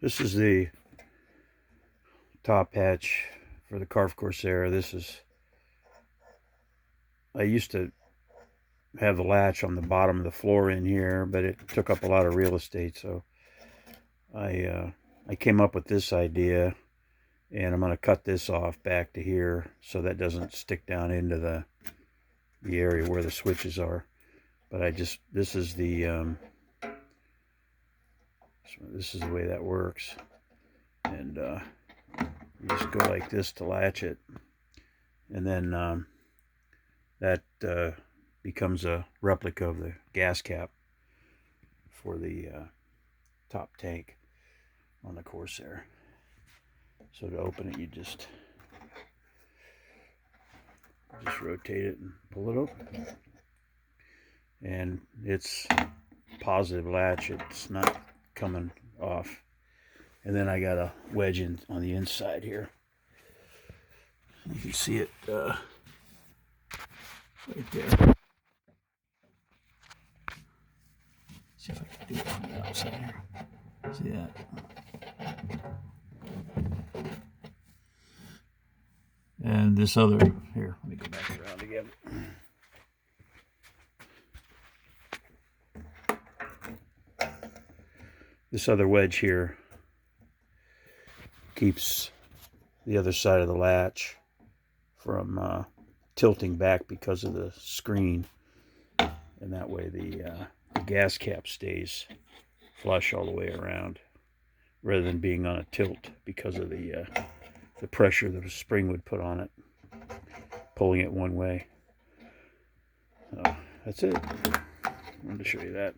This is the top hatch for the CARF Corsair. I used to have the latch on the bottom of the floor in here, but it took up a lot of real estate, so I came up with this idea, and I'm going to cut this off back to here so that doesn't stick down into the area where the switches are. But this is the way that works, and you just go like this to latch it, and then that becomes a replica of the gas cap for the top tank on the Corsair. So to open it, you just rotate it and pull it open, and it's positive latch. It's not coming off. And then I got a wedge in on the inside here. You can see it right there. See if I can do it on the outside here. See that? And this other, here, let me go back around again. This other wedge here keeps the other side of the latch from tilting back because of the screen, and that way the gas cap stays flush all the way around, rather than being on a tilt because of the pressure that a spring would put on it, pulling it one way. So that's it. I wanted to show you that.